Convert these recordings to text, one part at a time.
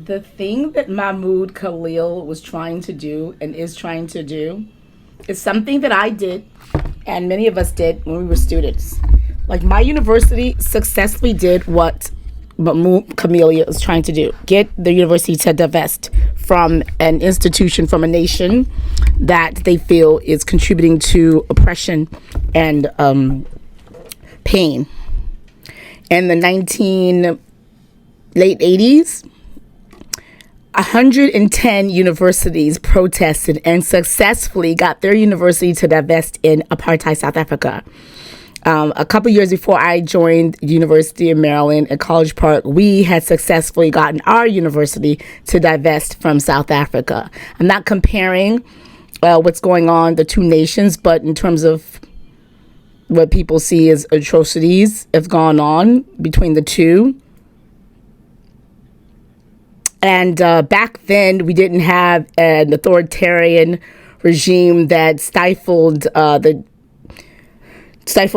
The thing that Mahmoud Khalil was trying to do and is trying to do is something that I did and many of us did when we were students. Like my university successfully did what Mahmoud Khalil is trying to do: get the university to divest from an institution, from a nation that they feel is contributing to oppression and pain. In the late 80s, 110 universities protested and successfully got their university to divest in apartheid South Africa. A couple years before I joined the University of Maryland at College Park, we had successfully gotten our university to divest from South Africa. I'm not comparing what's going on, the two nations, but in terms of what people see as atrocities have gone on between the two. And back then, we didn't have an authoritarian regime that stifled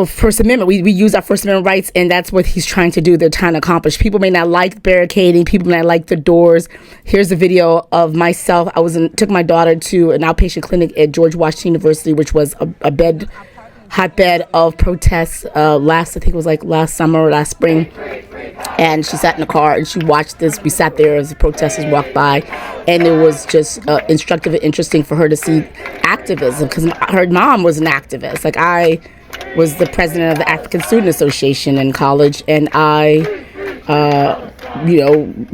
First Amendment. We use our First Amendment rights, and that's what he's trying to do. They're trying to accomplish. People may not like barricading. People may not like the doors. Here's a video of myself. Took my daughter to an outpatient clinic at George Washington University, which was a hotbed of protests. I think it was like last summer or last spring. And she sat in the car and she watched this. We sat there as the protesters walked by, and it was just instructive and interesting for her to see activism, because her mom was an activist. Like, I was the president of the African Student Association in college, and I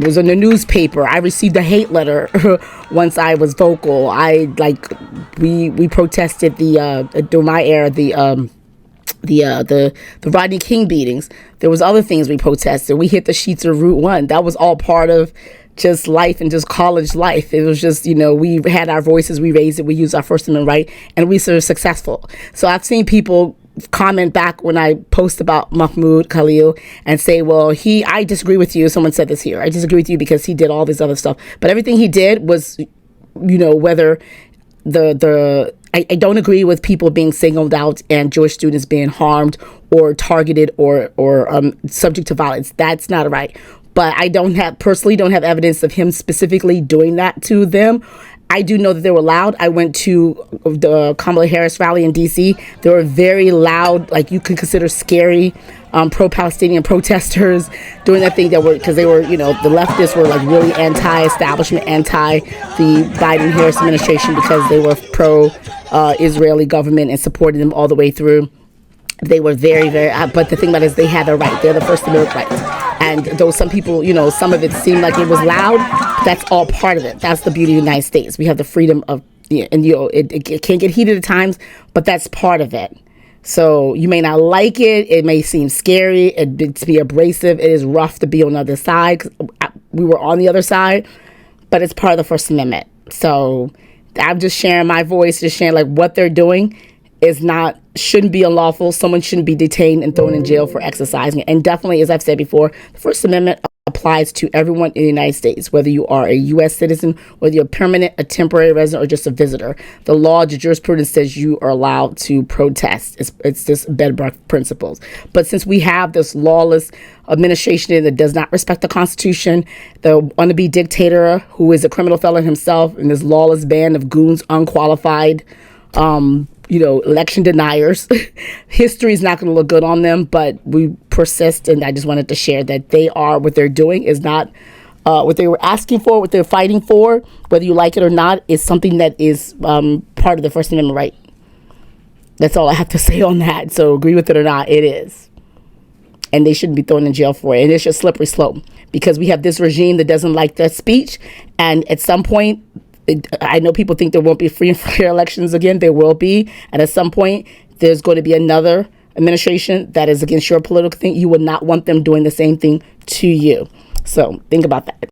was in the newspaper. I received a hate letter once I was vocal. We protested during my era, the Rodney King beatings. There was other things we protested. We hit the sheets of Route 1. That was all part of just life and just college life. It was just, we had our voices, we raised it, we used our First Amendment right, and we were successful. So I've seen people comment back when I post about Mahmoud Khalil and say, well, I disagree with you. Someone said this here. I disagree with you because he did all this other stuff. But everything he did was, whether I don't agree with people being singled out and Jewish students being harmed or targeted or subject to violence. That's not right. But I personally don't have evidence of him specifically doing that to them. I do know that they were loud. I went to the Kamala Harris rally in D.C. They were very loud, like you could consider scary, pro-Palestinian protesters doing that thing because they were, the leftists were like really anti-establishment, anti the Biden-Harris administration because they were pro-Israeli government and supported them all the way through. They were very, very, but the thing about it is they had a right. They're the First Amendment rights. And though some people, some of it seemed like it was loud, that's all part of it. That's the beauty of the United States. We have the freedom of, it can get heated at times, but that's part of it. So you may not like it. It may seem scary. It'd be abrasive. It is rough to be on the other side. 'Cause we were on the other side, but it's part of the First Amendment. So I'm just sharing my voice, just sharing like what they're doing shouldn't be unlawful. Someone shouldn't be detained and thrown in jail for exercising it. And definitely, as I've said before, the First Amendment applies to everyone in the United States, whether you are a U.S. citizen, whether you're permanent, a temporary resident, or just a visitor. The law, the jurisprudence says you are allowed to protest. It's just bedrock principles. But since we have this lawless administration that does not respect the Constitution, the wannabe dictator who is a criminal felon himself, and this lawless band of goons, unqualified, election deniers. History is not going to look good on them, but we persist, and I just wanted to share that what they're doing is not what they were asking for, what they're fighting for, whether you like it or not, is something that is part of the First Amendment right. That's all I have to say on that. So agree with it or not, it is. And they shouldn't be thrown in jail for it. And it's just slippery slope because we have this regime that doesn't like that speech, and at some point, I know people think there won't be free and fair elections again. There will be. And at some point, there's going to be another administration that is against your political thing. You would not want them doing the same thing to you. So think about that.